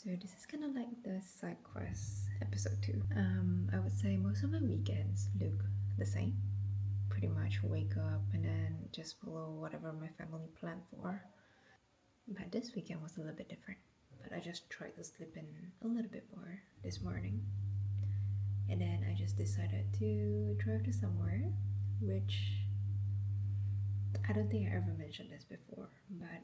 So this is kind of like the side quest episode 2. I would say most of my weekends look the same. Pretty much wake up and then just follow whatever my family planned for. But this weekend was a little bit different. But I just tried to sleep in a little bit more this morning. And then I just decided to drive to somewhere, which I don't think I ever mentioned this before, but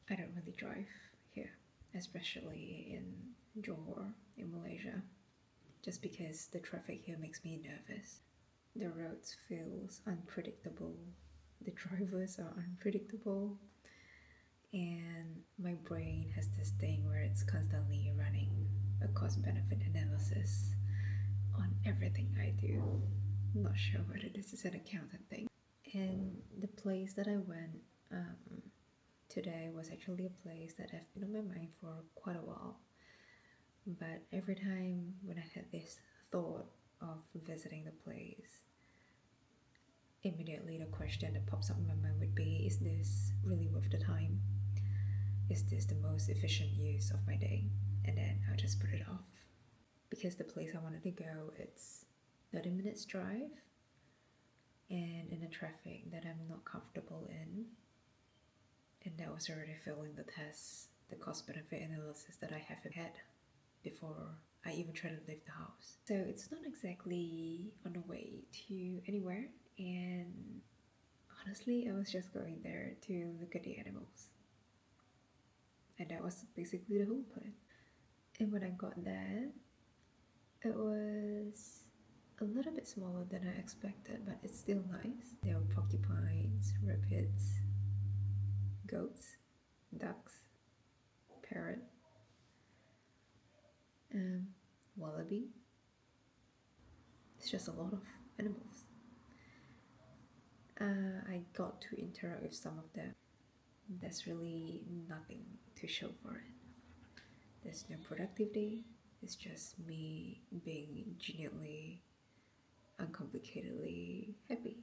I don't really drive here, especially in Johor, in Malaysia, just because the traffic here makes me nervous. The roads feels unpredictable, the drivers are unpredictable, and my brain has this thing where it's constantly running a cost-benefit analysis on everything I do. I'm not sure whether this is an accountant thing. And the place that I went today was actually a place that I've been on my mind for quite a while. But every time when I had this thought of visiting the place, immediately the question that pops up in my mind would be, is this really worth the time? Is this the most efficient use of my day? And then I'll just put it off. Because the place I wanted to go, it's 30 minutes drive, and in a traffic that I'm not comfortable in. And that was already failing the test, the cost-benefit analysis that I haven't had before I even try to leave the house. So it's not exactly on the way to anywhere, and honestly I was just going there to look at the animals. And that was basically the whole plan. And when I got there, it was a little bit smaller than I expected, but it's still nice. There were porcupines, rabbits, goats, ducks, parrot, wallaby. It's just a lot of animals. I got to interact with some of them. There's really nothing to show for it. There's no productivity. It's just me being genuinely, uncomplicatedly happy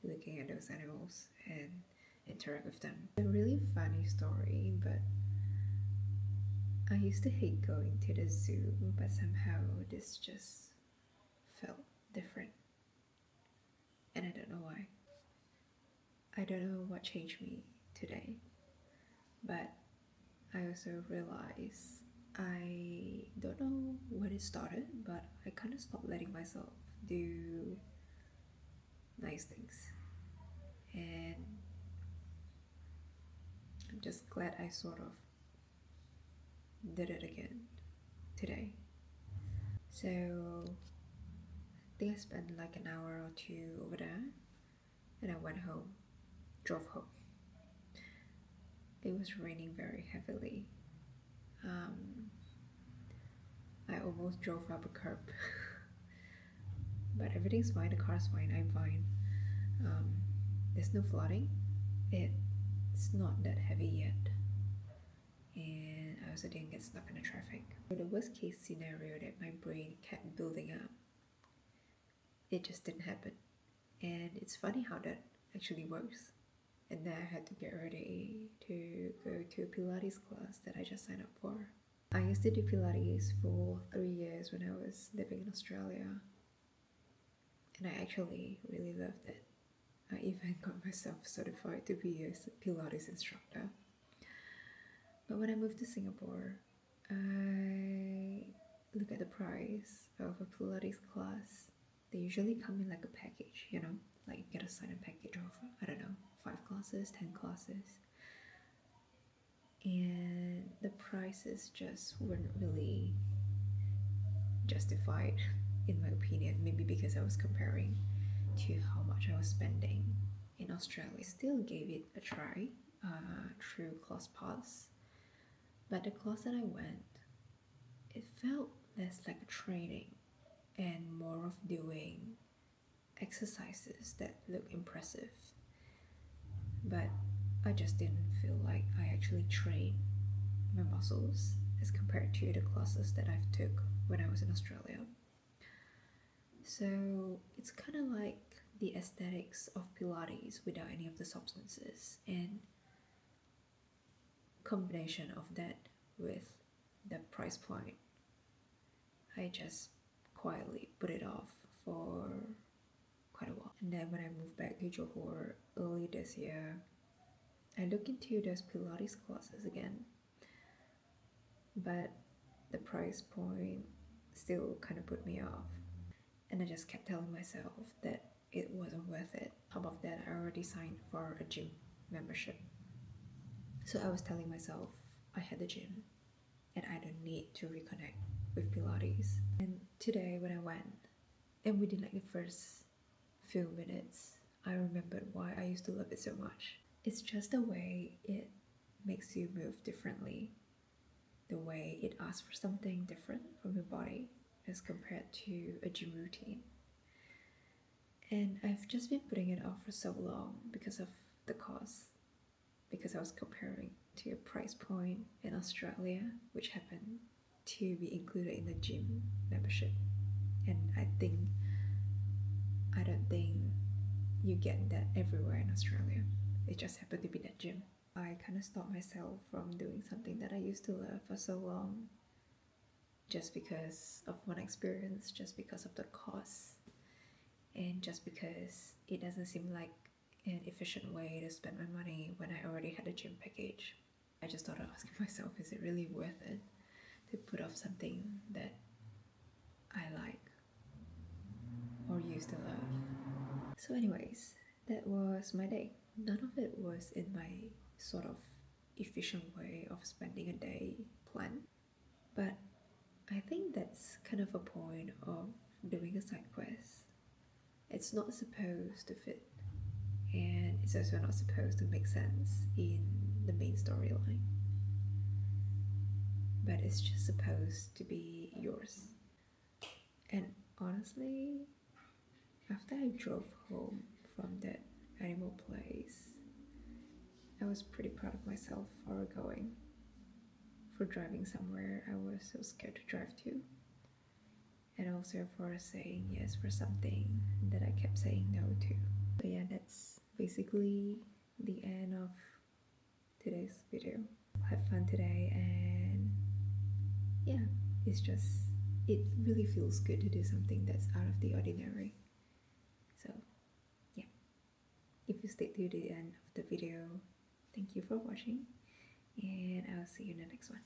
looking at those animals and interact with them. A really funny story, but I used to hate going to the zoo, but somehow this just felt different. And I don't know why. I don't know what changed me today, but I also realized I don't know when it started, but I kind of stopped letting myself do nice things. And I'm just glad I sort of did it again today. So I think I spent like an hour or two over there, and I went home, drove home. It was raining very heavily. I almost drove up a curb. But everything's fine, the car's fine, I'm fine. There's no flooding. It's not that heavy yet. And I also didn't get stuck in the traffic. For the worst case scenario that my brain kept building up, it just didn't happen. And it's funny how that actually works. And then I had to get ready to go to a Pilates class that I just signed up for. I used to do Pilates for 3 years when I was living in Australia. And I actually really loved it. I even got myself certified to be a Pilates instructor. But when I moved to Singapore, I look at the price of a Pilates class. They usually come in like a package, you know, like you get a sign-up package of, I don't know, 5 classes, 10 classes. And the prices just weren't really justified, in my opinion. Maybe because I was comparing to how much I was spending in Australia. I still gave it a try through ClassPass. But the class that I went, it felt less like a training and more of doing exercises that look impressive. But I just didn't feel like I actually trained my muscles as compared to the classes that I've took when I was in Australia. So it's kind of like the aesthetics of Pilates without any of the substances, and combination of that with the price point, I just quietly put it off for quite a while. And then when I moved back to Johor early this year, I looked into those Pilates classes again, but the price point still kind of put me off. And I just kept telling myself that it wasn't worth it. On top of that, I already signed for a gym membership. So I was telling myself I had the gym and I don't need to reconnect with Pilates. And today when I went, and within like the first few minutes, I remembered why I used to love it so much. It's just the way it makes you move differently, the way it asks for something different from your body as compared to a gym routine. And I've just been putting it off for so long because of the cost, because I was comparing to a price point in Australia, which happened to be included in the gym membership. And I don't think you get that everywhere in Australia. It just happened to be that gym. I kind of stopped myself from doing something that I used to love for so long, just because of one experience, just because of the cost, and just because it doesn't seem like an efficient way to spend my money when I already had a gym package. I just started asking myself, is it really worth it to put off something that I like or used to love? So anyways, that was my day. None of it was in my sort of efficient way of spending a day plan, but I think that's kind of a point of doing a side quest. It's not supposed to fit, and it's also not supposed to make sense in the main storyline, but it's just supposed to be yours. And honestly, after I drove home from that animal place, I was pretty proud of myself for driving somewhere I was so scared to drive to, and also for saying yes for something that I kept saying no to. But yeah, that's basically the end of today's video. Have fun today, and yeah, it really feels good to do something that's out of the ordinary. So yeah, if you stayed to the end of the video, thank you for watching, and I'll see you in the next one.